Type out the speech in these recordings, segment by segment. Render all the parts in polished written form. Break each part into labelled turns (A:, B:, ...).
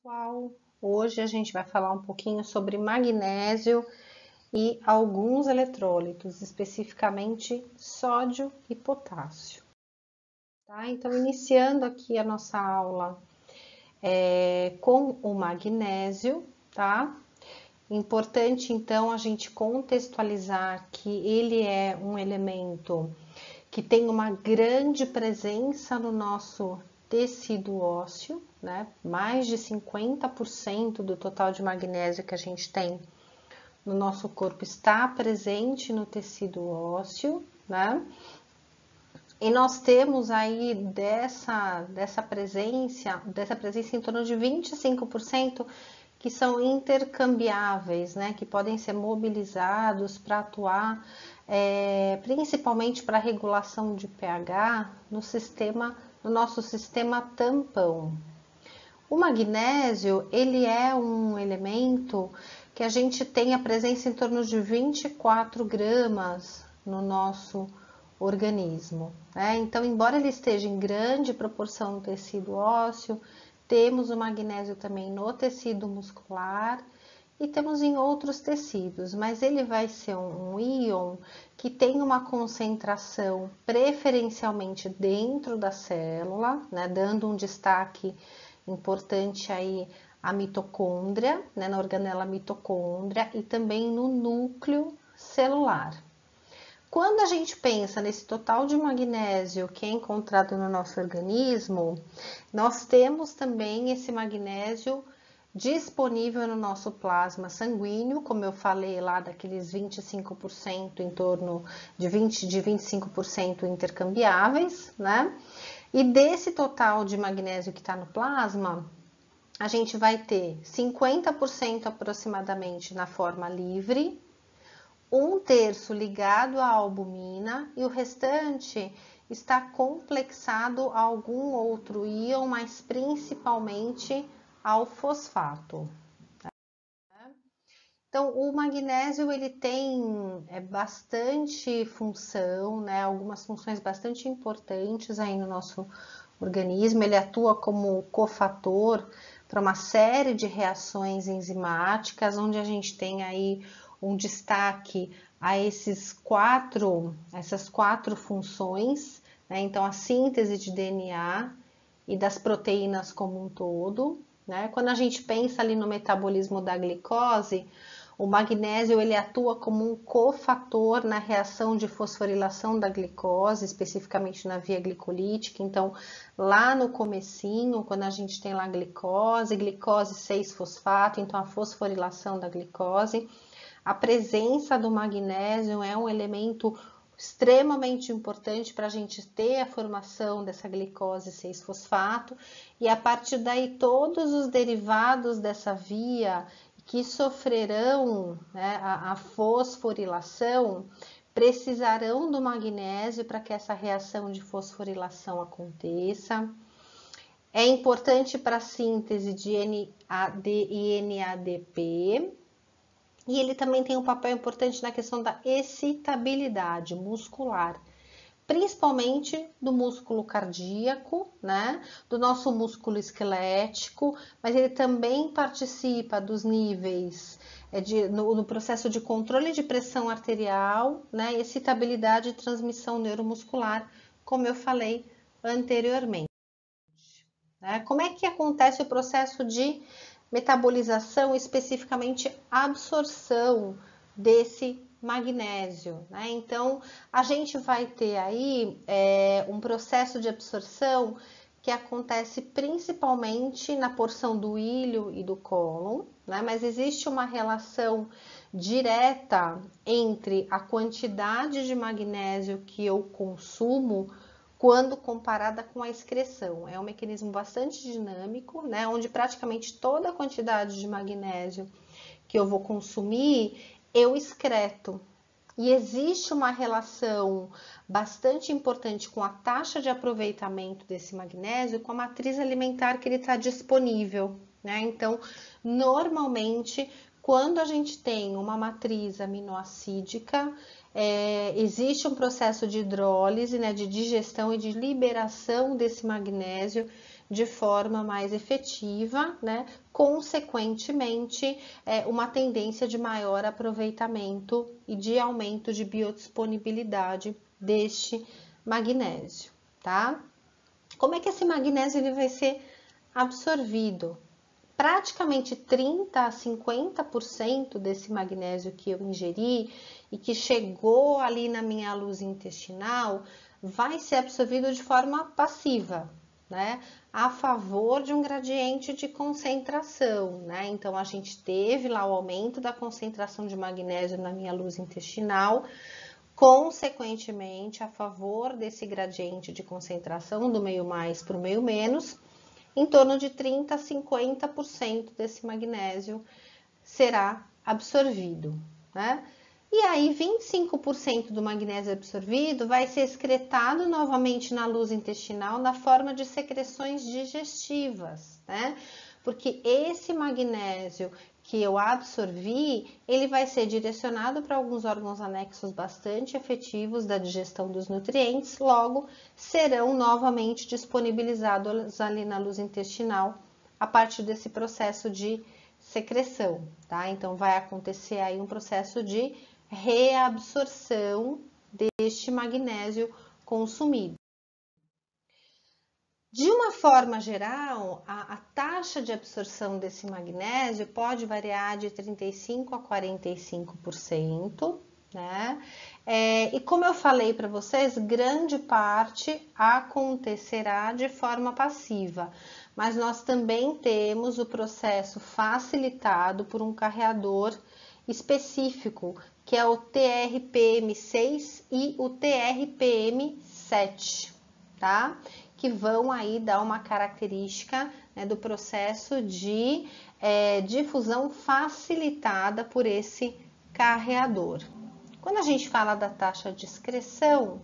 A: Pessoal, hoje a gente vai falar um pouquinho sobre magnésio e alguns eletrólitos, especificamente sódio e potássio. Tá? Então, iniciando aqui a nossa aula com o magnésio, tá? Importante, então, a gente contextualizar que ele é um elemento que tem uma grande presença no nosso tecido ósseo, né? Mais de 50% do total de magnésio que a gente tem no nosso corpo está presente no tecido ósseo, né? E nós temos aí dessa presença em torno de 25% que são intercambiáveis, né? Que podem ser mobilizados para atuar principalmente para regulação de pH no nosso sistema tampão. O magnésio, ele é um elemento que a gente tem a presença em torno de 24 gramas no nosso organismo, né? Então, embora ele esteja em grande proporção no tecido ósseo, temos o magnésio também no tecido muscular e temos em outros tecidos, mas ele vai ser um íon que tem uma concentração preferencialmente dentro da célula, né, dando um destaque importante aí à mitocôndria, né, na organela mitocôndria e também no núcleo celular. Quando a gente pensa nesse total de magnésio que é encontrado no nosso organismo, nós temos também esse magnésio disponível no nosso plasma sanguíneo, como eu falei lá, daqueles 25%, em torno de 25% intercambiáveis, né? E desse total de magnésio que está no plasma, a gente vai ter 50% aproximadamente na forma livre, 1/3 ligado à albumina e o restante está complexado a algum outro íon, mas principalmente ao fosfato. Então, o magnésio ele tem bastante função, né? Algumas funções bastante importantes aí no nosso organismo. Ele atua como cofator para uma série de reações enzimáticas, onde a gente tem aí um destaque a essas quatro funções, né? Então, a síntese de DNA e das proteínas como um todo, né? Quando a gente pensa ali no metabolismo da glicose, o magnésio ele atua como um cofator na reação de fosforilação da glicose, especificamente na via glicolítica. Então, lá no comecinho, quando a gente tem lá glicose 6-fosfato, então a fosforilação da glicose, a presença do magnésio é um elemento extremamente importante para a gente ter a formação dessa glicose 6-fosfato e a partir daí todos os derivados dessa via que sofrerão, né, a fosforilação precisarão do magnésio para que essa reação de fosforilação aconteça. É importante para a síntese de NAD e NADP. E ele também tem um papel importante na questão da excitabilidade muscular, principalmente do músculo cardíaco, né? Do nosso músculo esquelético, mas ele também participa dos níveis no processo de controle de pressão arterial, né? Excitabilidade e transmissão neuromuscular, como eu falei anteriormente. Né? Como é que acontece o processo de metabolização, especificamente absorção desse magnésio, né? Então, a gente vai ter aí um processo de absorção que acontece principalmente na porção do ilho e do cólon, né? Mas existe uma relação direta entre a quantidade de magnésio que eu consumo quando comparada com a excreção. É um mecanismo bastante dinâmico, né? Onde praticamente toda a quantidade de magnésio que eu vou consumir, eu excreto. E existe uma relação bastante importante com a taxa de aproveitamento desse magnésio com a matriz alimentar que ele está disponível, né? Então, normalmente, quando a gente tem uma matriz aminoácidica, existe um processo de hidrólise, né, de digestão e de liberação desse magnésio de forma mais efetiva, né? Consequentemente, uma tendência de maior aproveitamento e de aumento de biodisponibilidade deste magnésio, tá? Como é que esse magnésio ele vai ser absorvido? Praticamente 30 a 50% desse magnésio que eu ingeri e que chegou ali na minha luz intestinal vai ser absorvido de forma passiva, né? A favor de um gradiente de concentração, né? Então, a gente teve lá o aumento da concentração de magnésio na minha luz intestinal, consequentemente, a favor desse gradiente de concentração do meio mais para o meio menos, em torno de 30 a 50% desse magnésio será absorvido, né? E aí, 25% do magnésio absorvido vai ser excretado novamente na luz intestinal na forma de secreções digestivas, né? Porque esse magnésio que eu absorvi, ele vai ser direcionado para alguns órgãos anexos bastante efetivos da digestão dos nutrientes, logo serão novamente disponibilizados ali na luz intestinal a partir desse processo de secreção, tá? Então, vai acontecer aí um processo de reabsorção deste magnésio consumido. De uma forma geral, a taxa de absorção desse magnésio pode variar de 35% a 45%, né? E como eu falei para vocês, grande parte acontecerá de forma passiva, mas nós também temos o processo facilitado por um carreador específico, que é o TRPM6 e o TRPM7, tá? Que vão aí dar uma característica, né, do processo de difusão facilitada por esse carreador. Quando a gente fala da taxa de excreção,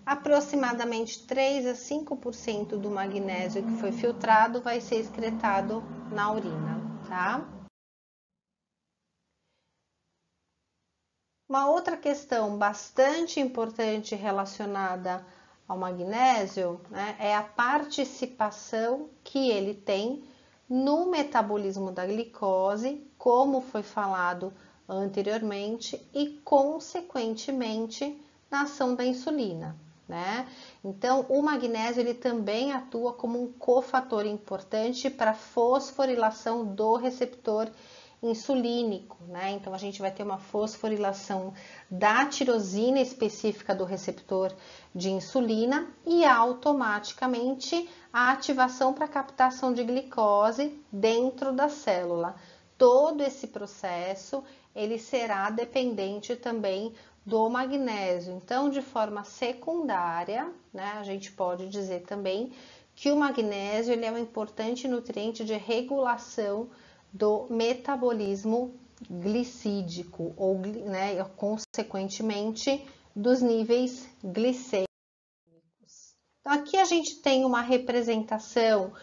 A: aproximadamente 3 a 5% do magnésio que foi filtrado vai ser excretado na urina, tá? Uma outra questão bastante importante relacionada ao magnésio, né, é a participação que ele tem no metabolismo da glicose, como foi falado anteriormente, e consequentemente na ação da insulina, né? Então, o magnésio ele também atua como um cofator importante para a fosforilação do receptor insulínico, né? Então, a gente vai ter uma fosforilação da tirosina específica do receptor de insulina e automaticamente a ativação para captação de glicose dentro da célula. Todo esse processo, ele será dependente também do magnésio. Então, de forma secundária, né, a gente pode dizer também que o magnésio ele é um importante nutriente de regulação do metabolismo glicídico, ou, né, consequentemente, dos níveis glicêmicos. Então, aqui a gente tem uma representação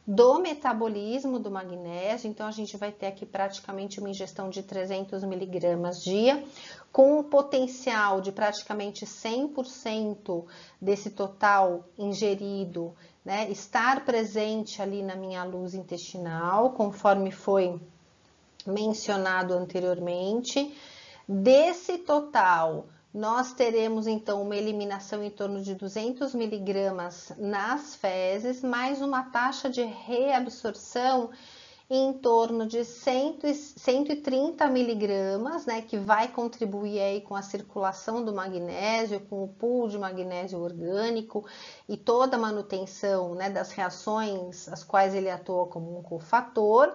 A: do metabolismo do magnésio, então a gente vai ter aqui praticamente uma ingestão de 300 miligramas dia, com um potencial de praticamente 100% desse total ingerido, né, estar presente ali na minha luz intestinal, conforme foi mencionado anteriormente. Desse total, nós teremos então uma eliminação em torno de 200 miligramas nas fezes, mais uma taxa de reabsorção em torno de 130 miligramas, né, que vai contribuir aí com a circulação do magnésio, com o pool de magnésio orgânico e toda a manutenção, né, das reações às quais ele atua como um cofator.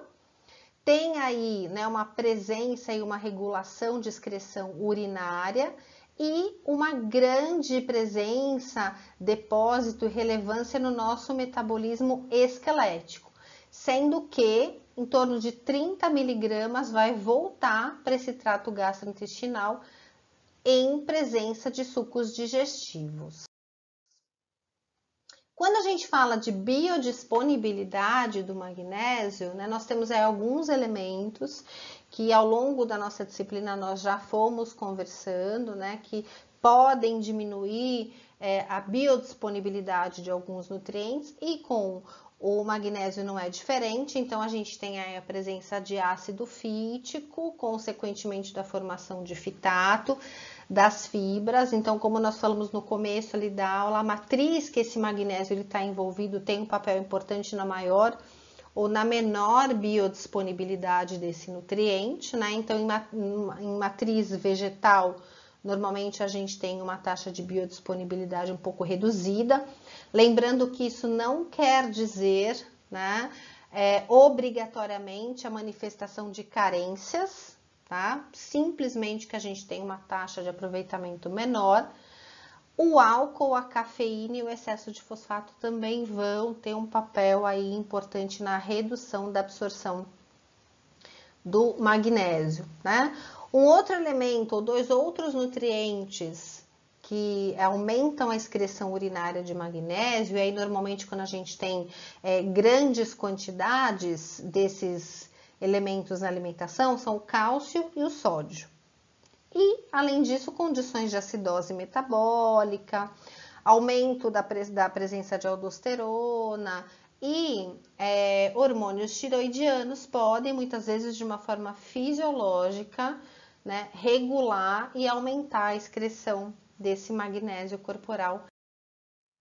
A: Tem aí, né, uma presença e uma regulação de excreção urinária e uma grande presença, depósito e relevância no nosso metabolismo esquelético, sendo que em torno de 30 miligramas vai voltar para esse trato gastrointestinal em presença de sucos digestivos. Quando a gente fala de biodisponibilidade do magnésio, né, nós temos aí alguns elementos que ao longo da nossa disciplina nós já fomos conversando, né, que podem diminuir a biodisponibilidade de alguns nutrientes e com O magnésio não é diferente, então a gente tem aí a presença de ácido fítico, consequentemente da formação de fitato, das fibras. Então, como nós falamos no começo ali da aula, a matriz que esse magnésio está envolvido tem um papel importante na maior ou na menor biodisponibilidade desse nutriente, né? Então, em matriz vegetal, normalmente a gente tem uma taxa de biodisponibilidade um pouco reduzida. Lembrando que isso não quer dizer, né, obrigatoriamente a manifestação de carências, tá? Simplesmente que a gente tem uma taxa de aproveitamento menor. O álcool, a cafeína e o excesso de fosfato também vão ter um papel aí importante na redução da absorção do magnésio, né? Um outro elemento, ou dois outros nutrientes que aumentam a excreção urinária de magnésio, e aí normalmente quando a gente tem grandes quantidades desses elementos na alimentação, são o cálcio e o sódio. E, além disso, condições de acidose metabólica, aumento da presença de aldosterona e hormônios tiroidianos podem, muitas vezes, de uma forma fisiológica, né, regular e aumentar a excreção desse magnésio corporal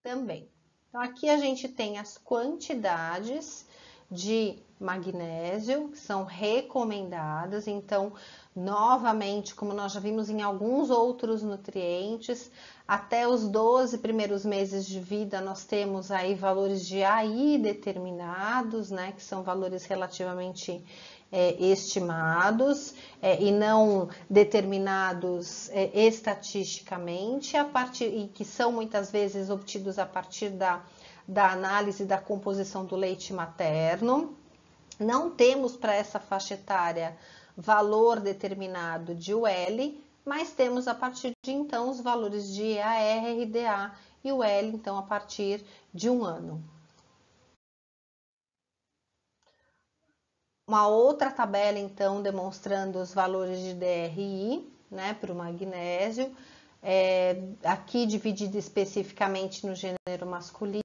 A: também. Então, aqui a gente tem as quantidades de magnésio que são recomendadas. Então, novamente, como nós já vimos em alguns outros nutrientes, até os 12 primeiros meses de vida nós temos aí valores de AI determinados, né, que são valores relativamente estimados e não determinados estatisticamente, e que são muitas vezes obtidos a partir da análise da composição do leite materno. Não temos para essa faixa etária valor determinado de UL, mas temos a partir de então os valores de AR, RDA e UL, então a partir de 1 ano. Uma outra tabela, então, demonstrando os valores de DRI, né, para o magnésio, aqui dividido especificamente no gênero masculino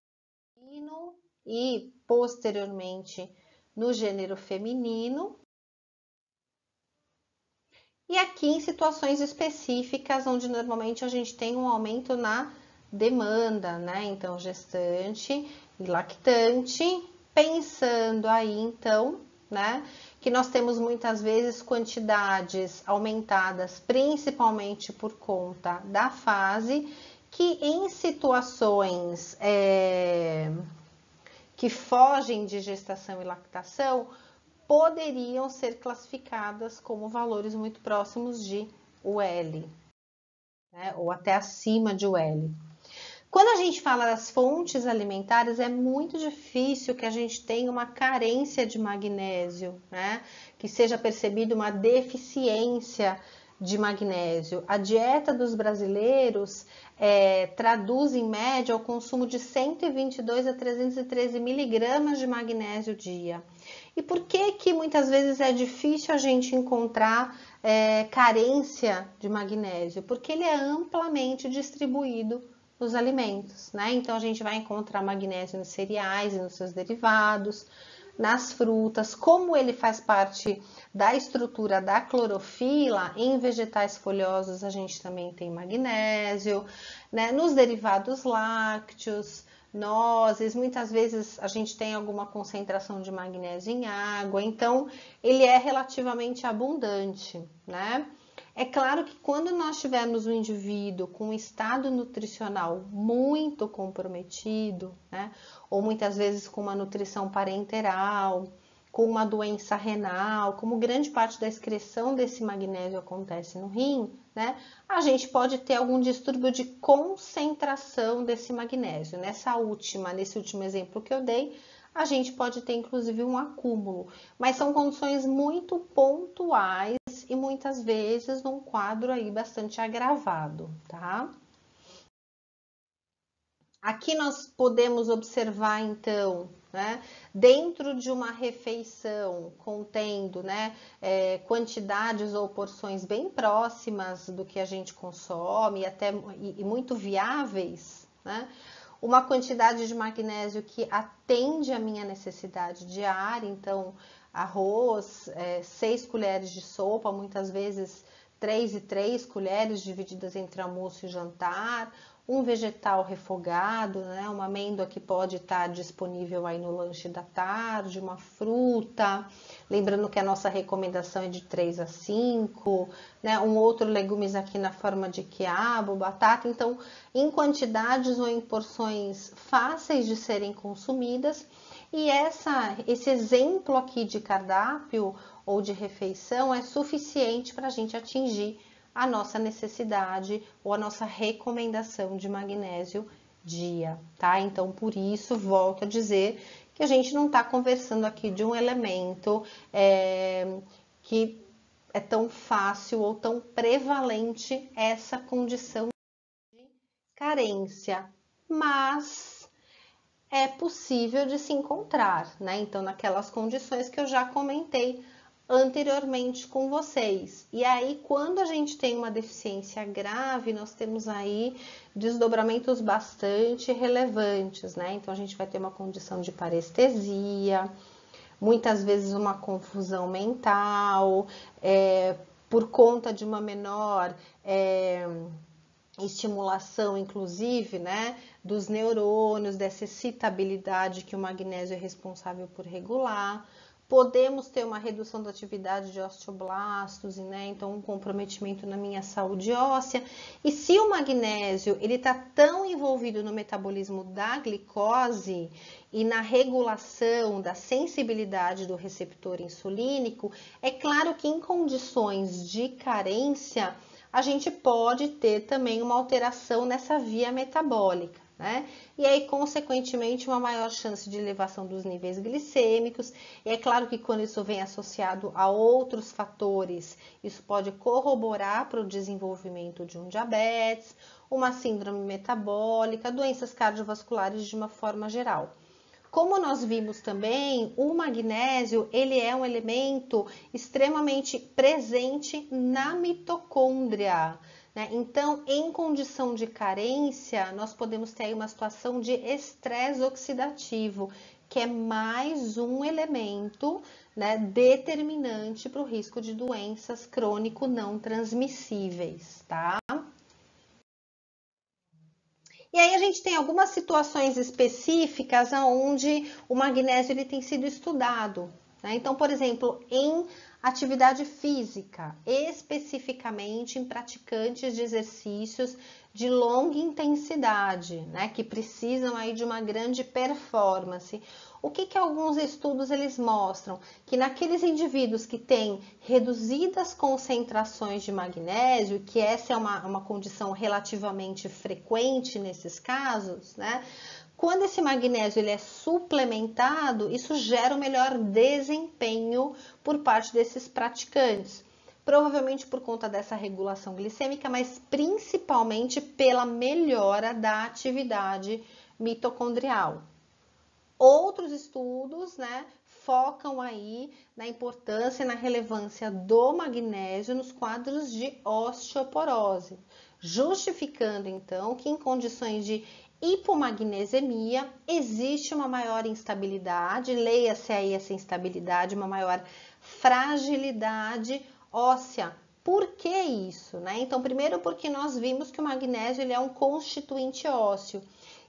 A: e posteriormente no gênero feminino. E aqui em situações específicas, onde normalmente a gente tem um aumento na demanda, né? Então, gestante e lactante, pensando aí, então, né, que nós temos muitas vezes quantidades aumentadas, principalmente por conta da fase, que em situações que fogem de gestação e lactação, poderiam ser classificadas como valores muito próximos de UL, né, ou até acima de UL. Quando a gente fala das fontes alimentares, é muito difícil que a gente tenha uma carência de magnésio, né? Que seja percebida uma deficiência de magnésio. A dieta dos brasileiros traduz, em média, o consumo de 122 a 313 miligramas de magnésio dia. E por que muitas vezes é difícil a gente encontrar carência de magnésio? Porque ele é amplamente distribuído nos alimentos, né? Então a gente vai encontrar magnésio nos cereais e nos seus derivados, nas frutas, como ele faz parte da estrutura da clorofila, em vegetais folhosos a gente também tem magnésio, né? Nos derivados lácteos, nozes, muitas vezes a gente tem alguma concentração de magnésio em água, então ele é relativamente abundante, né? É claro que quando nós tivermos um indivíduo com um estado nutricional muito comprometido, né, ou muitas vezes com uma nutrição parenteral, com uma doença renal, como grande parte da excreção desse magnésio acontece no rim, né, a gente pode ter algum distúrbio de concentração desse magnésio. Nesse último exemplo que eu dei, a gente pode ter inclusive um acúmulo, mas são condições muito pontuais e muitas vezes num quadro aí bastante agravado, tá? Aqui nós podemos observar então, né, dentro de uma refeição contendo, né, quantidades ou porções bem próximas do que a gente consome e muito viáveis, né? uma quantidade de magnésio que atende a minha necessidade diária, então arroz, 6 colheres de sopa, muitas vezes 3 e 3 colheres divididas entre almoço e jantar, um vegetal refogado, né? Uma amêndoa que pode estar disponível aí no lanche da tarde, uma fruta, lembrando que a nossa recomendação é de 3 a 5, né? Um outro legumes aqui na forma de quiabo, batata, então em quantidades ou em porções fáceis de serem consumidas. E esse exemplo aqui de cardápio ou de refeição é suficiente para a gente atingir a nossa necessidade ou a nossa recomendação de magnésio dia, tá? Então, por isso, volto a dizer que a gente não está conversando aqui de um elemento que é tão fácil ou tão prevalente essa condição de carência, mas é possível de se encontrar, né? Então, naquelas condições que eu já comentei anteriormente com vocês. E aí, quando a gente tem uma deficiência grave, nós temos aí desdobramentos bastante relevantes, né? Então, a gente vai ter uma condição de parestesia, muitas vezes uma confusão mental, por conta de uma menor estimulação, inclusive, né, dos neurônios, dessa excitabilidade que o magnésio é responsável por regular. Podemos ter uma redução da atividade de osteoblastos, né? Então um comprometimento na minha saúde óssea. E se o magnésio ele está tão envolvido no metabolismo da glicose e na regulação da sensibilidade do receptor insulínico, é claro que em condições de carência a gente pode ter também uma alteração nessa via metabólica, né? E aí, consequentemente, uma maior chance de elevação dos níveis glicêmicos. E é claro que quando isso vem associado a outros fatores, isso pode corroborar para o desenvolvimento de um diabetes, uma síndrome metabólica, doenças cardiovasculares de uma forma geral. Como nós vimos também, o magnésio, ele é um elemento extremamente presente na mitocôndria, né? Então, em condição de carência, nós podemos ter aí uma situação de estresse oxidativo, que é mais um elemento, né, determinante para o risco de doenças crônico não transmissíveis, tá? E aí a gente tem algumas situações específicas onde o magnésio ele tem sido estudado, né? Então, por exemplo, em atividade física, especificamente em praticantes de exercícios de longa intensidade, né, que precisam aí de uma grande performance. O que alguns estudos eles mostram? Que naqueles indivíduos que têm reduzidas concentrações de magnésio, que essa é uma condição relativamente frequente nesses casos, né? Quando esse magnésio ele é suplementado, isso gera um melhor desempenho por parte desses praticantes. Provavelmente por conta dessa regulação glicêmica, mas principalmente pela melhora da atividade mitocondrial. Outros estudos, né, focam aí na importância e na relevância do magnésio nos quadros de osteoporose, justificando então que em condições de hipomagnesemia existe uma maior instabilidade, leia-se aí essa instabilidade, uma maior fragilidade óssea. Por que isso, né? Então, primeiro porque nós vimos que o magnésio ele é um constituinte ósseo.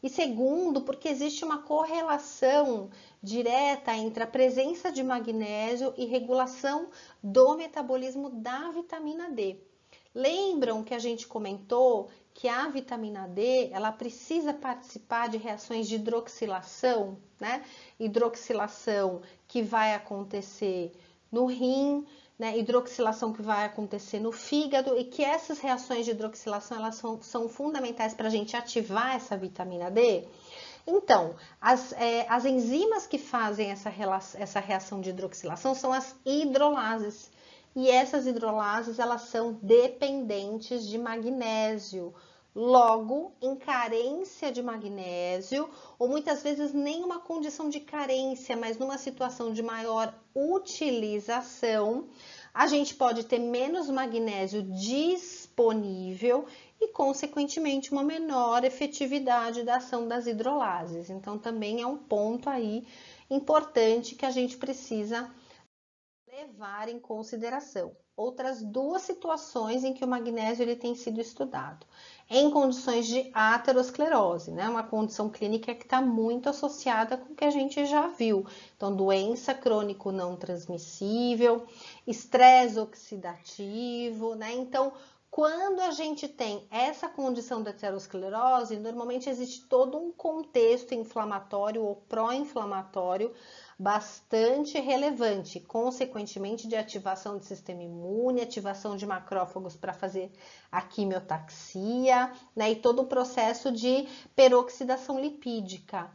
A: E segundo, porque existe uma correlação direta entre a presença de magnésio e regulação do metabolismo da vitamina D. Lembram que a gente comentou que a vitamina D, ela precisa participar de reações de hidroxilação, né? Hidroxilação que vai acontecer no rim, né, hidroxilação que vai acontecer no fígado e que essas reações de hidroxilação elas são fundamentais para a gente ativar essa vitamina D. Então, as enzimas que fazem essa reação de hidroxilação são as hidrolases. E essas hidrolases elas são dependentes de magnésio. Logo, em carência de magnésio, ou muitas vezes nem uma condição de carência, mas numa situação de maior utilização, a gente pode ter menos magnésio disponível disponível e, consequentemente, uma menor efetividade da ação das hidrolases. Então, também é um ponto aí importante que a gente precisa levar em consideração. Outras duas situações em que o magnésio ele tem sido estudado. Em condições de aterosclerose, né? Uma condição clínica que está muito associada com o que a gente já viu. Então, doença crônico não transmissível, estresse oxidativo, né? Então, quando a gente tem essa condição de aterosclerose, normalmente existe todo um contexto inflamatório ou pró-inflamatório bastante relevante, consequentemente de ativação do sistema imune, ativação de macrófagos para fazer a quimiotaxia, né, e todo o processo de peroxidação lipídica.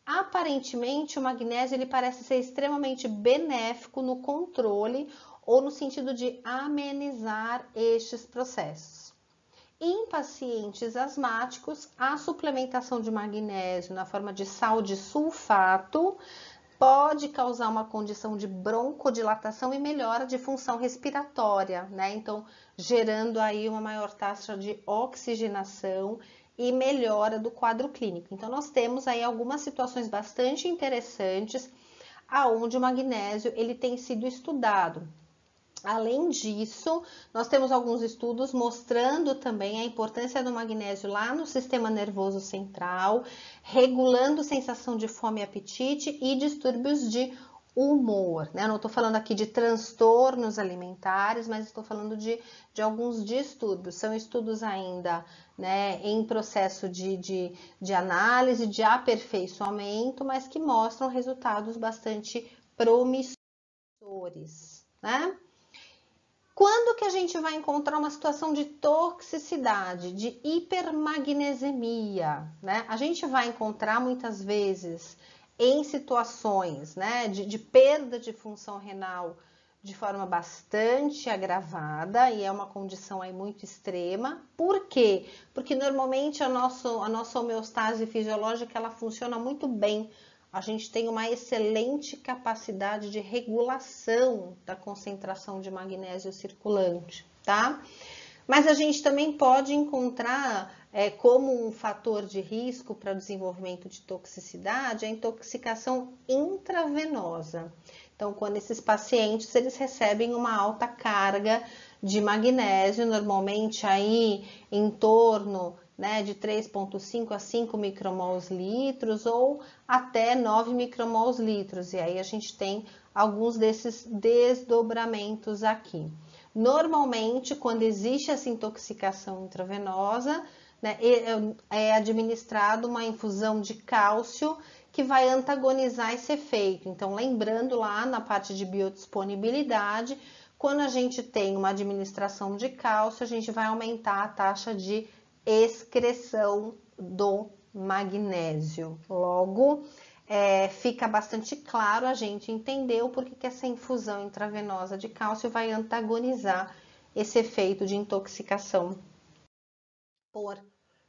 A: Aparentemente, o magnésio ele parece ser extremamente benéfico no controle ou no sentido de amenizar estes processos. Em pacientes asmáticos, a suplementação de magnésio na forma de sal de sulfato pode causar uma condição de broncodilatação e melhora de função respiratória, né? Então, gerando aí uma maior taxa de oxigenação e melhora do quadro clínico. Então, nós temos aí algumas situações bastante interessantes aonde o magnésio ele tem sido estudado. Além disso, nós temos alguns estudos mostrando também a importância do magnésio lá no sistema nervoso central, regulando sensação de fome e apetite e distúrbios de humor, né? Eu não estou falando aqui de transtornos alimentares, mas estou falando de alguns distúrbios. São estudos ainda, né, em processo de análise, de aperfeiçoamento, mas que mostram resultados bastante promissores, né? Quando que a gente vai encontrar uma situação de toxicidade, de hipermagnesemia, né? A gente vai encontrar muitas vezes em situações, né, de perda de função renal de forma bastante agravada e é uma condição aí muito extrema. Por quê? Porque normalmente a nossa homeostase fisiológica ela funciona muito bem. A gente tem uma excelente capacidade de regulação da concentração de magnésio circulante, tá? Mas a gente também pode encontrar como um fator de risco para o desenvolvimento de toxicidade a intoxicação intravenosa. Então, quando esses pacientes eles recebem uma alta carga de magnésio, normalmente aí em torno, né, de 3,5 a 5 micromols litros ou até 9 micromols litros. E aí a gente tem alguns desses desdobramentos aqui. Normalmente, quando existe essa intoxicação intravenosa, né, é administrado uma infusão de cálcio que vai antagonizar esse efeito. Então, lembrando lá na parte de biodisponibilidade, quando a gente tem uma administração de cálcio, a gente vai aumentar a taxa de excreção do magnésio. Logo, fica bastante claro a gente entender o porquê que essa infusão intravenosa de cálcio vai antagonizar esse efeito de intoxicação por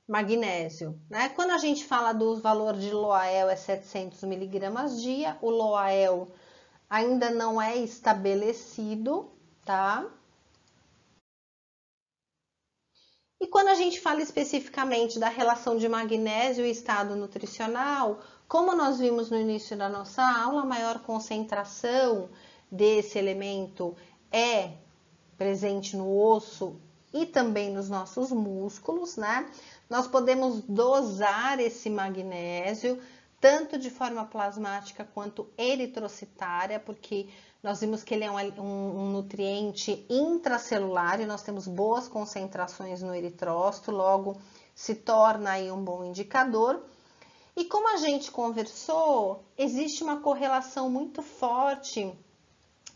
A: magnésio, né? Quando a gente fala do valor de LOAEL é 700 miligramas dia, o LOAEL ainda não é estabelecido, tá? E quando a gente fala especificamente da relação de magnésio e estado nutricional, como nós vimos no início da nossa aula, a maior concentração desse elemento é presente no osso e também nos nossos músculos, né? Nós podemos dosar esse magnésio tanto de forma plasmática quanto eritrocitária, porque nós vimos que ele é um nutriente intracelular e nós temos boas concentrações no eritrócito, logo se torna aí um bom indicador. E como a gente conversou, existe uma correlação muito forte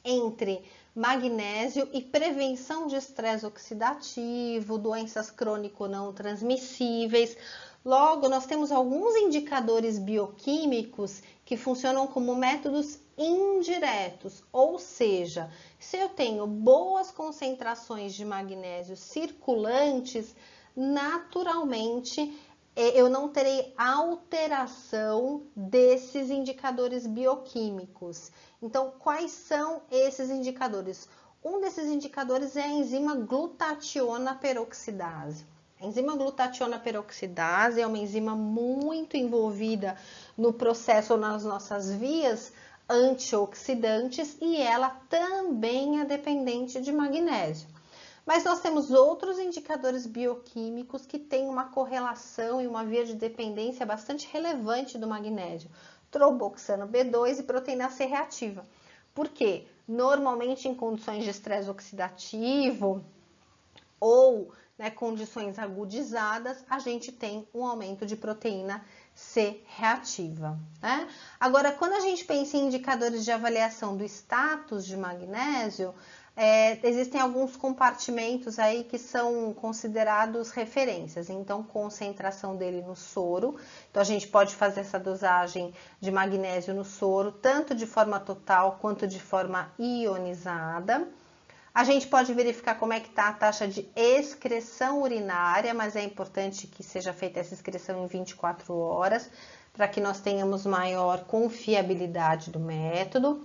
A: entre magnésio e prevenção de estresse oxidativo, doenças crônico não transmissíveis. Logo, nós temos alguns indicadores bioquímicos que funcionam como métodos indiretos, ou seja, se eu tenho boas concentrações de magnésio circulantes, naturalmente eu não terei alteração desses indicadores bioquímicos. Então, quais são esses indicadores? Um desses indicadores é a enzima glutationa peroxidase. A enzima glutationa peroxidase é uma enzima muito envolvida no processo nas nossas vias antioxidantes e ela também é dependente de magnésio. Mas nós temos outros indicadores bioquímicos que têm uma correlação e uma via de dependência bastante relevante do magnésio. Tromboxano B2 e proteína C reativa. Por quê? Normalmente em condições de estresse oxidativo ou condições agudizadas, a gente tem um aumento de proteína C reativa. Né? Agora, quando a gente pensa em indicadores de avaliação do status de magnésio, existem alguns compartimentos aí que são considerados referências. Então, concentração dele no soro. Então, a gente pode fazer essa dosagem de magnésio no soro, tanto de forma total quanto de forma ionizada. A gente pode verificar como é que está a taxa de excreção urinária, mas é importante que seja feita essa excreção em 24 horas, para que nós tenhamos maior confiabilidade do método.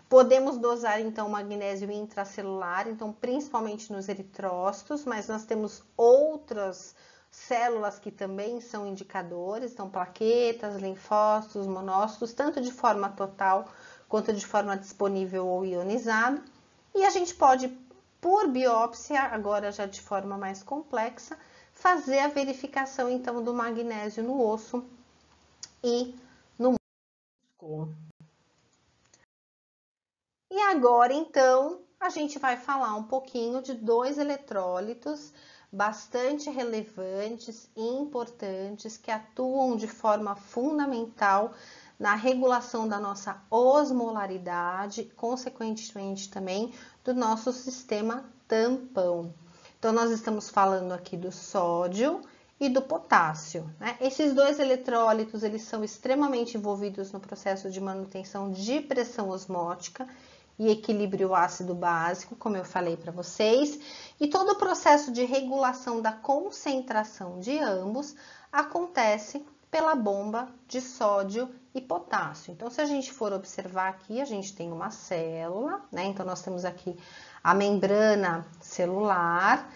A: Podemos dosar, então, magnésio intracelular, então, principalmente nos eritrócitos, mas nós temos outras células que também são indicadores, então, plaquetas, linfócitos, monócitos, tanto de forma total quanto de forma disponível ou ionizada. E a gente pode, por biópsia, agora já de forma mais complexa, fazer a verificação, então, do magnésio no osso e no músculo. E agora, então, a gente vai falar um pouquinho de dois eletrólitos bastante relevantes e importantes que atuam de forma fundamental na regulação da nossa osmolaridade, consequentemente também do nosso sistema tampão. Então, nós estamos falando aqui do sódio e do potássio, né? Esses dois eletrólitos, eles são extremamente envolvidos no processo de manutenção de pressão osmótica e equilíbrio ácido básico, como eu falei para vocês, e todo o processo de regulação da concentração de ambos acontece pela bomba de sódio e potássio. Então, se a gente for observar aqui, a gente tem uma célula, né? Então, nós temos aqui a membrana celular.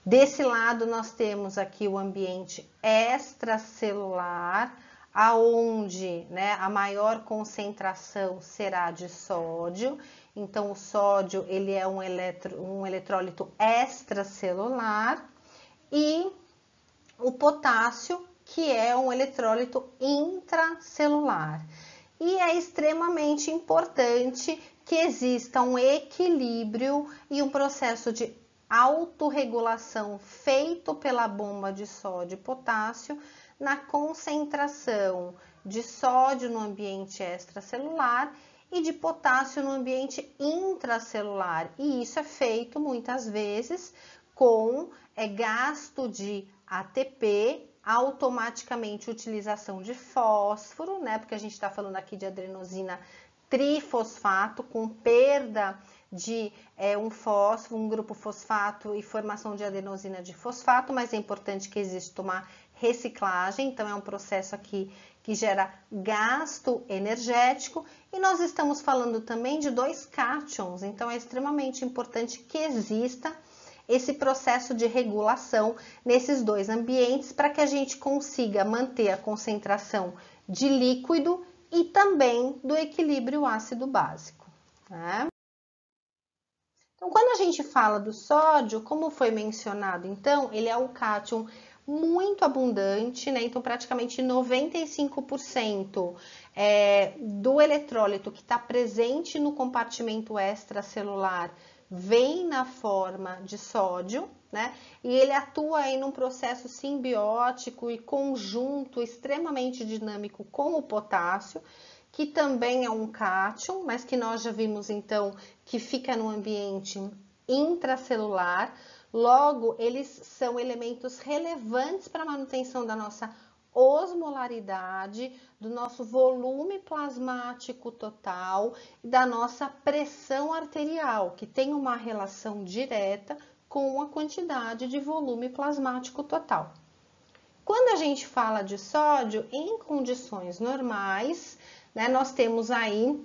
A: Desse lado, nós temos aqui o ambiente extracelular, aonde, né, a maior concentração será de sódio. Então, o sódio, ele é um eletrólito extracelular, e o potássio, que é um eletrólito intracelular. E é extremamente importante que exista um equilíbrio e um processo de autorregulação feito pela bomba de sódio e potássio na concentração de sódio no ambiente extracelular e de potássio no ambiente intracelular. E isso é feito muitas vezes com gasto de ATP, automaticamente utilização de fósforo, né? Porque a gente está falando aqui de adenosina trifosfato, com perda de um fósforo, um grupo fosfato e formação de adenosina de fosfato, mas é importante que exista uma reciclagem, então é um processo aqui que gera gasto energético, e nós estamos falando também de dois cátions, então é extremamente importante que exista esse processo de regulação nesses dois ambientes para que a gente consiga manter a concentração de líquido e também do equilíbrio ácido básico. Né? Então, quando a gente fala do sódio, como foi mencionado, então, ele é um cátion muito abundante, né? Então, praticamente 95% do eletrólito que está presente no compartimento extracelular vem na forma de sódio, né? E ele atua aí num processo simbiótico e conjunto extremamente dinâmico com o potássio, que também é um cátion, mas que nós já vimos então que fica no ambiente intracelular. Logo, eles são elementos relevantes para a manutenção da nossa osmolaridade, do nosso volume plasmático total e da nossa pressão arterial, que tem uma relação direta com a quantidade de volume plasmático total. Quando a gente fala de sódio, em condições normais, né, nós temos aí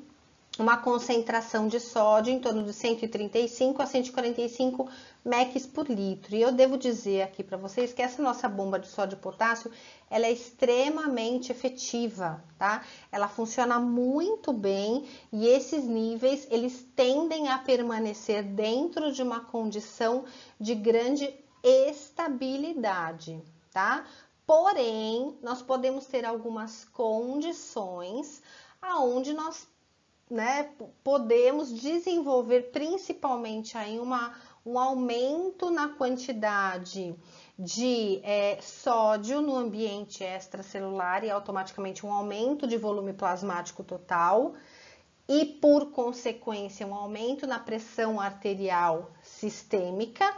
A: uma concentração de sódio em torno de 135 a 145 mEq por litro. E eu devo dizer aqui para vocês que essa nossa bomba de sódio e potássio, ela é extremamente efetiva, tá? Ela funciona muito bem e esses níveis, eles tendem a permanecer dentro de uma condição de grande estabilidade, tá? Porém, nós podemos ter algumas condições aonde nós, né, podemos desenvolver principalmente aí um aumento na quantidade de sódio no ambiente extracelular e automaticamente um aumento de volume plasmático total e, por consequência, um aumento na pressão arterial sistêmica,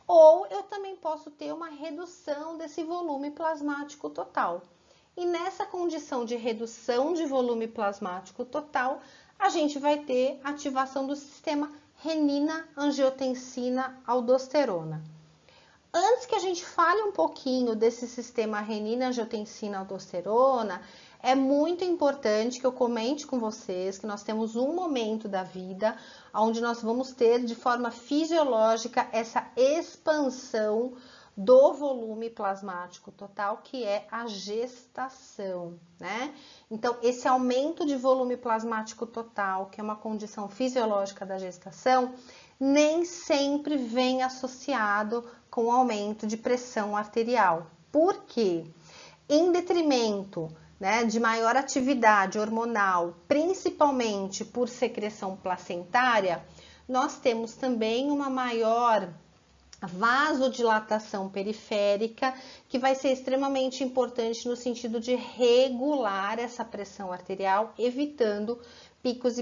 A: ou eu também posso ter uma redução desse volume plasmático total. E nessa condição de redução de volume plasmático total, a gente vai ter ativação do sistema renina-angiotensina-aldosterona. Antes que a gente fale um pouquinho desse sistema renina-angiotensina-aldosterona, é muito importante que eu comente com vocês que nós temos um momento da vida onde nós vamos ter de forma fisiológica essa expansão do volume plasmático total, que é a gestação, né? Então, esse aumento de volume plasmático total, que é uma condição fisiológica da gestação, nem sempre vem associado com aumento de pressão arterial. Por quê? Em detrimento, né, de maior atividade hormonal, principalmente por secreção placentária, nós temos também uma maior vasodilatação periférica, que vai ser extremamente importante no sentido de regular essa pressão arterial, evitando picos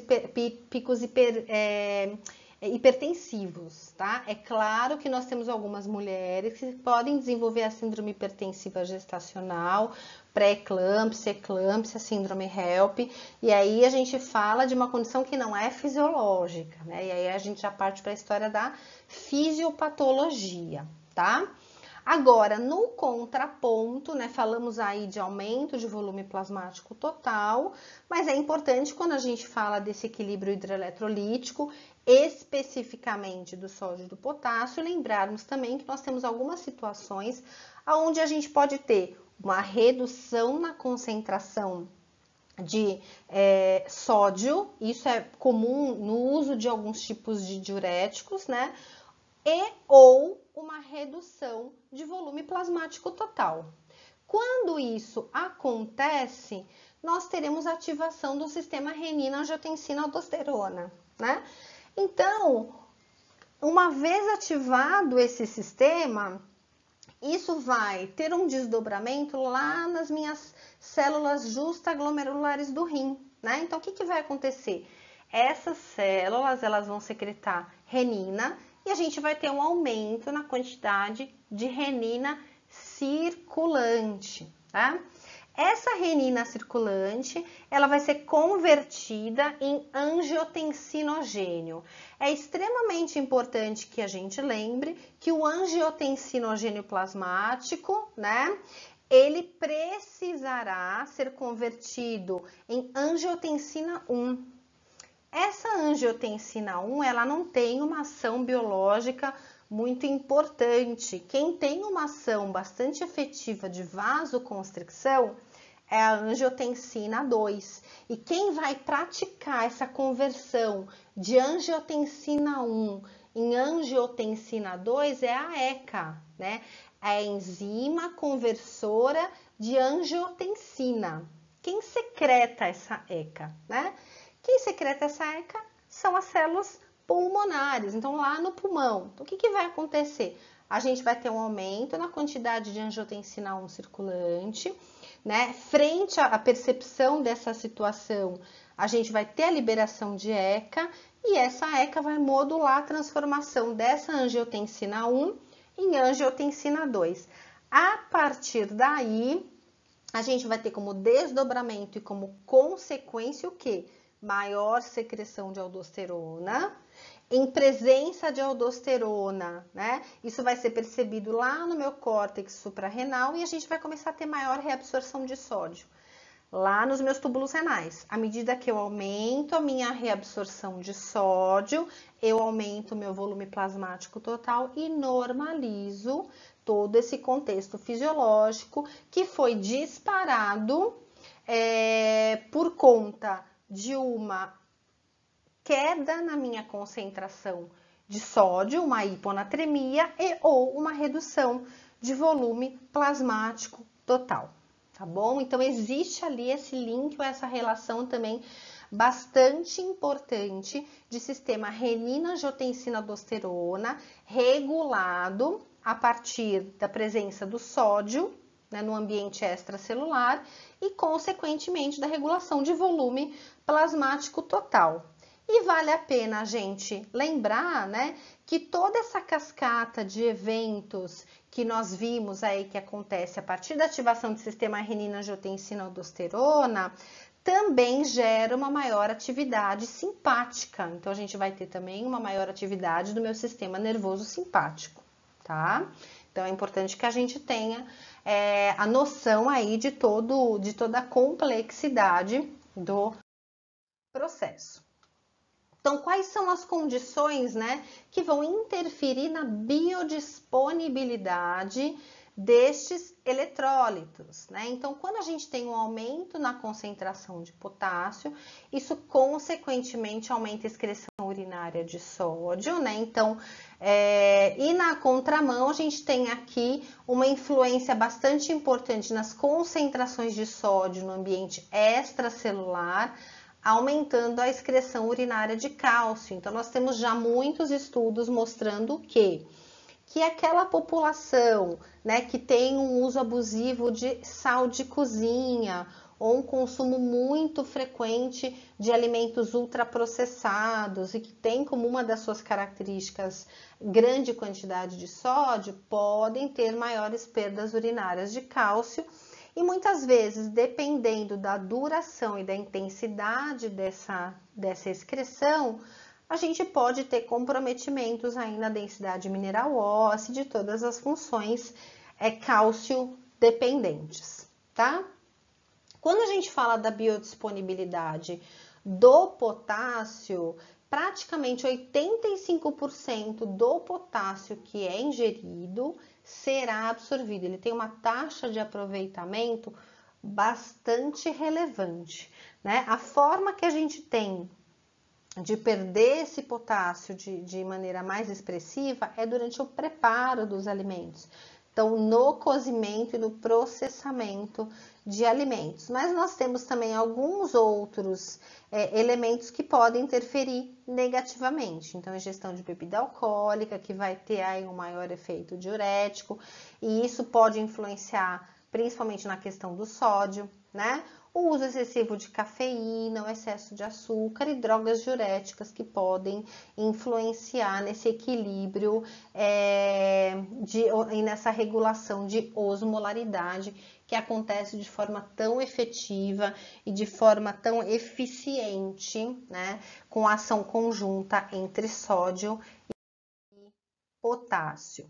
A: hipertensivos, tá? É claro que nós temos algumas mulheres que podem desenvolver a síndrome hipertensiva gestacional, pré-eclâmpsia, eclâmpsia, síndrome HELP, e aí a gente fala de uma condição que não é fisiológica, né? E aí a gente já parte para a história da fisiopatologia, tá? Agora, no contraponto, né, falamos aí de aumento de volume plasmático total, mas é importante quando a gente fala desse equilíbrio hidroeletrolítico, especificamente do sódio e do potássio, lembrarmos também que nós temos algumas situações onde a gente pode ter uma redução na concentração de sódio, isso é comum no uso de alguns tipos de diuréticos, né? E ou uma redução de volume plasmático total. Quando isso acontece, nós teremos ativação do sistema renina-angiotensina-aldosterona, né? Então, uma vez ativado esse sistema, isso vai ter um desdobramento lá nas minhas células justaglomerulares do rim, né? Então, o que vai acontecer? Essas células, elas vão secretar renina e a gente vai ter um aumento na quantidade de renina circulante, tá? Essa renina circulante, ela vai ser convertida em angiotensinogênio. É extremamente importante que a gente lembre que o angiotensinogênio plasmático, né, ele precisará ser convertido em angiotensina 1. Essa angiotensina 1, ela não tem uma ação biológica muito importante. Quem tem uma ação bastante efetiva de vasoconstricção é a angiotensina 2. E quem vai praticar essa conversão de angiotensina 1 em angiotensina 2 é a ECA, né? A enzima conversora de angiotensina. Quem secreta essa ECA, né? Quem secreta essa ECA são as células pulmonares, então lá no pulmão. Então, o que vai acontecer? A gente vai ter um aumento na quantidade de angiotensina 1 circulante, né? Frente à percepção dessa situação, a gente vai ter a liberação de ECA e essa ECA vai modular a transformação dessa angiotensina 1 em angiotensina 2. A partir daí, a gente vai ter como desdobramento e como consequência o quê? Maior secreção de aldosterona. Em presença de aldosterona, né? Isso vai ser percebido lá no meu córtex suprarrenal e a gente vai começar a ter maior reabsorção de sódio. lá nos meus túbulos renais. À medida que eu aumento a minha reabsorção de sódio, eu aumento o meu volume plasmático total e normalizo todo esse contexto fisiológico que foi disparado por conta de uma queda na minha concentração de sódio, uma hiponatremia e ou uma redução de volume plasmático total, tá bom? Então existe ali esse link ou essa relação também bastante importante de sistema renina-angiotensina-aldosterona regulado a partir da presença do sódio, né, no ambiente extracelular e, consequentemente, da regulação de volume plasmático total. E vale a pena a gente lembrar, né, que toda essa cascata de eventos que nós vimos aí que acontece a partir da ativação do sistema renina-angiotensina-aldosterona também gera uma maior atividade simpática. Então, a gente vai ter também uma maior atividade do meu sistema nervoso simpático, tá? Então, é importante que a gente tenha a noção aí de toda a complexidade do processo. Então, quais são as condições, né, que vão interferir na biodisponibilidade destes eletrólitos, né? Então, quando a gente tem um aumento na concentração de potássio, isso consequentemente aumenta a excreção urinária de sódio, né? Então, e na contramão, a gente tem aqui uma influência bastante importante nas concentrações de sódio no ambiente extracelular, aumentando a excreção urinária de cálcio. Então, nós temos já muitos estudos mostrando que aquela população, né, que tem um uso abusivo de sal de cozinha ou um consumo muito frequente de alimentos ultraprocessados e que tem como uma das suas características grande quantidade de sódio, podem ter maiores perdas urinárias de cálcio. E muitas vezes, dependendo da duração e da intensidade dessa excreção, a gente pode ter comprometimentos aí na densidade mineral óssea de todas as funções cálcio dependentes, tá? Quando a gente fala da biodisponibilidade do potássio, praticamente 85% do potássio que é ingerido será absorvido. Ele tem uma taxa de aproveitamento bastante relevante, né? A forma que a gente tem de perder esse potássio de maneira mais expressiva é durante o preparo dos alimentos. Então, no cozimento e no processamento de alimentos. Mas nós temos também alguns outros elementos que podem interferir negativamente. Então, a ingestão de bebida alcoólica, que vai ter aí um maior efeito diurético, e isso pode influenciar principalmente na questão do sódio, né? O uso excessivo de cafeína, o excesso de açúcar e drogas diuréticas que podem influenciar nesse equilíbrio e nessa regulação de osmolaridade que acontece de forma tão efetiva e de forma tão eficiente, né, com a ação conjunta entre sódio e potássio.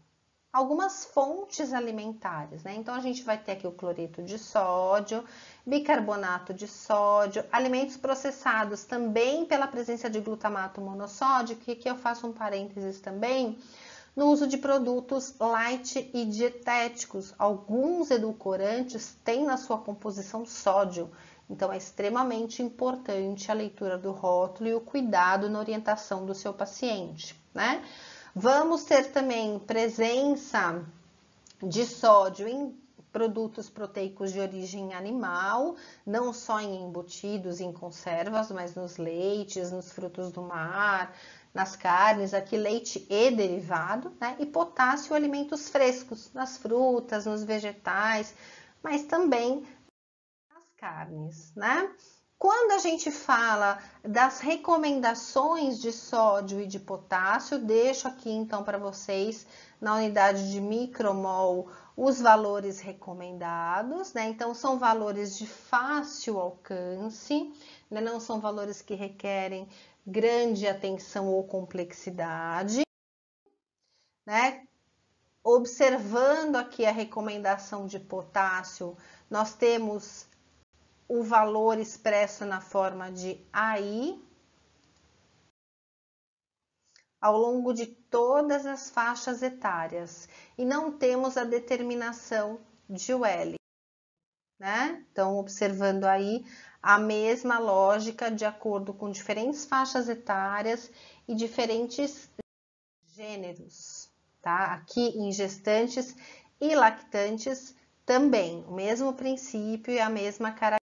A: Algumas fontes alimentares, né? Então, a gente vai ter aqui o cloreto de sódio, bicarbonato de sódio, alimentos processados também pela presença de glutamato monossódico, e aqui eu faço um parênteses também, no uso de produtos light e dietéticos. Alguns edulcorantes têm na sua composição sódio, então é extremamente importante a leitura do rótulo e o cuidado na orientação do seu paciente, né? Vamos ter também presença de sódio em produtos proteicos de origem animal, não só em embutidos, em conservas, mas nos leites, nos frutos do mar, nas carnes, aqui leite e derivado, né? E potássio, alimentos frescos, nas frutas, nos vegetais, mas também nas carnes, né? Quando a gente fala das recomendações de sódio e de potássio, deixo aqui então para vocês na unidade de micromol os valores recomendados, né? Então são valores de fácil alcance, né? Não são valores que requerem grande atenção ou complexidade, né? Observando aqui a recomendação de potássio, nós temos o valor expresso na forma de AI ao longo de todas as faixas etárias e não temos a determinação de UL, né? Então, observando aí a mesma lógica de acordo com diferentes faixas etárias e diferentes gêneros, tá? Aqui em gestantes e lactantes também, o mesmo princípio e a mesma característica.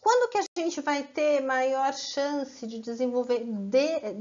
A: Quando que a gente vai ter maior chance de desenvolver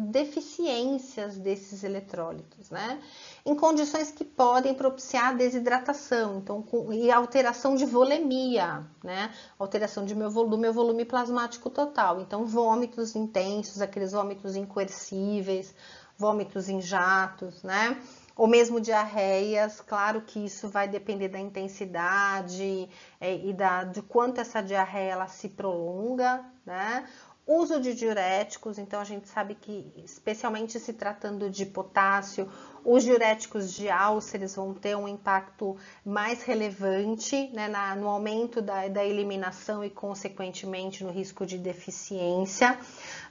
A: deficiências desses eletrólitos, né? Em condições que podem propiciar desidratação, então, e alteração de volemia, né? Alteração do meu volume plasmático total. Então, vômitos intensos, aqueles vômitos incoercíveis, vômitos em jatos, né? Ou mesmo diarreias, claro que isso vai depender da intensidade e de quanto essa diarreia ela se prolonga, né? Uso de diuréticos, então a gente sabe que, especialmente se tratando de potássio, os diuréticos de álceres vão ter um impacto mais relevante, né, no aumento da eliminação e, consequentemente, no risco de deficiência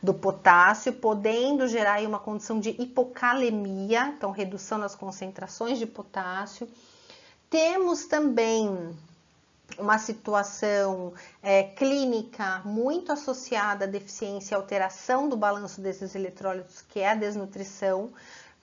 A: do potássio, podendo gerar aí uma condição de hipocalemia, então redução nas concentrações de potássio. Temos também uma situação clínica muito associada à deficiência e alteração do balanço desses eletrólitos, que é a desnutrição,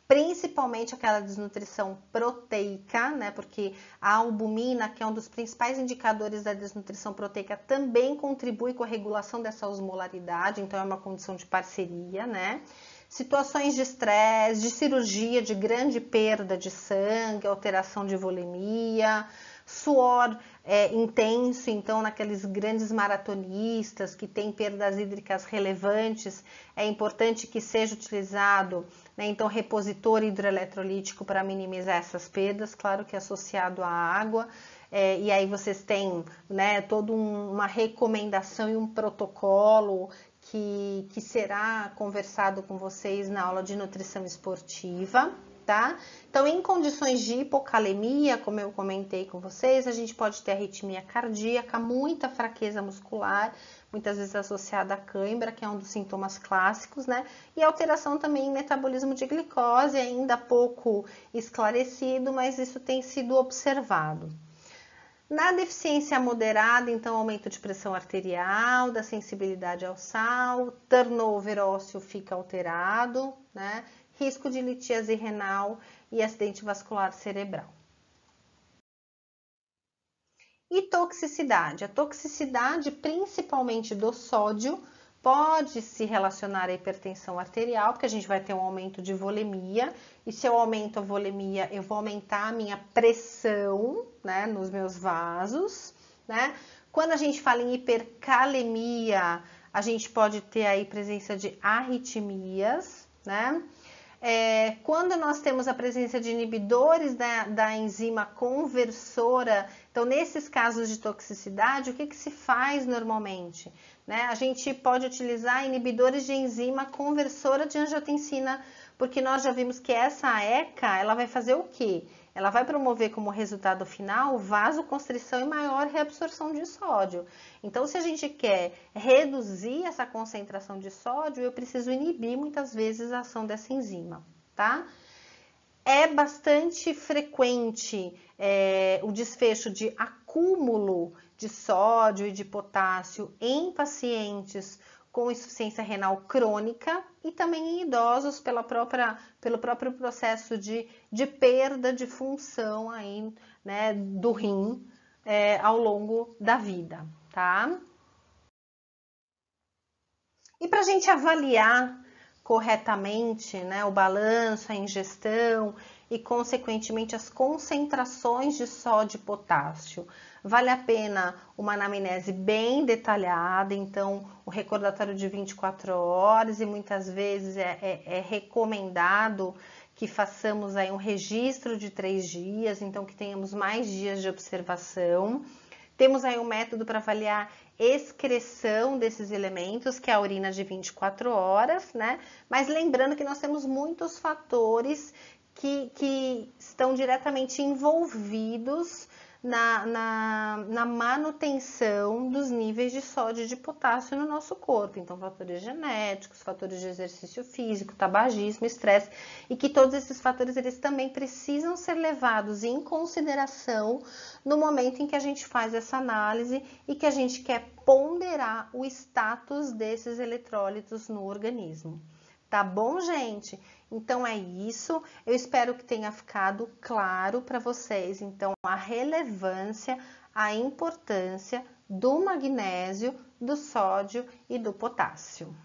A: principalmente aquela desnutrição proteica, né? Porque a albumina, que é um dos principais indicadores da desnutrição proteica, também contribui com a regulação dessa osmolaridade, então é uma condição de parceria, né? Situações de estresse, de cirurgia, de grande perda de sangue, alteração de volemia, suor intenso, então naqueles grandes maratonistas que têm perdas hídricas relevantes, é importante que seja utilizado, né, então repositor hidroeletrolítico para minimizar essas perdas, claro que associado à água, e aí vocês têm, né, toda uma recomendação e um protocolo que será conversado com vocês na aula de nutrição esportiva. Tá? Então, em condições de hipocalemia, como eu comentei com vocês, a gente pode ter arritmia cardíaca, muita fraqueza muscular, muitas vezes associada à cãibra, que é um dos sintomas clássicos, né? E alteração também em metabolismo de glicose, ainda pouco esclarecido, mas isso tem sido observado. Na deficiência moderada, então, aumento de pressão arterial, da sensibilidade ao sal, turnover ósseo fica alterado, né? Risco de litíase renal e acidente vascular cerebral. E toxicidade? A toxicidade, principalmente do sódio, pode se relacionar à hipertensão arterial, porque a gente vai ter um aumento de volemia, e se eu aumento a volemia, eu vou aumentar a minha pressão, né, nos meus vasos, né? Quando a gente fala em hipercalemia, a gente pode ter aí presença de arritmias, né? Quando nós temos a presença de inibidores da enzima conversora, então nesses casos de toxicidade, o que se faz normalmente? Né? A gente pode utilizar inibidores de enzima conversora de angiotensina, porque nós já vimos que essa ECA, ela vai fazer o quê? Ela vai promover como resultado final vasoconstrição e maior reabsorção de sódio. Então, se a gente quer reduzir essa concentração de sódio, eu preciso inibir muitas vezes a ação dessa enzima, tá? É bastante frequente o desfecho de acúmulo de sódio e de potássio em pacientes com insuficiência renal crônica e também em idosos pelo próprio processo de perda de função aí, né, do rim ao longo da vida, tá? E para a gente avaliar corretamente, né, o balanço, a ingestão e, consequentemente, as concentrações de sódio e potássio, vale a pena uma anamnese bem detalhada, então o recordatório de 24 horas e muitas vezes é recomendado que façamos aí um registro de 3 dias, então que tenhamos mais dias de observação. Temos aí um método para avaliar excreção desses elementos, que é a urina de 24 horas, né? Mas lembrando que nós temos muitos fatores que estão diretamente envolvidos na manutenção dos níveis de sódio e de potássio no nosso corpo. Então, fatores genéticos, fatores de exercício físico, tabagismo, estresse, e que todos esses fatores eles também precisam ser levados em consideração no momento em que a gente faz essa análise e que a gente quer ponderar o status desses eletrólitos no organismo. Tá bom, gente? Então é isso. Eu espero que tenha ficado claro para vocês, então, a relevância, a importância do magnésio, do sódio e do potássio.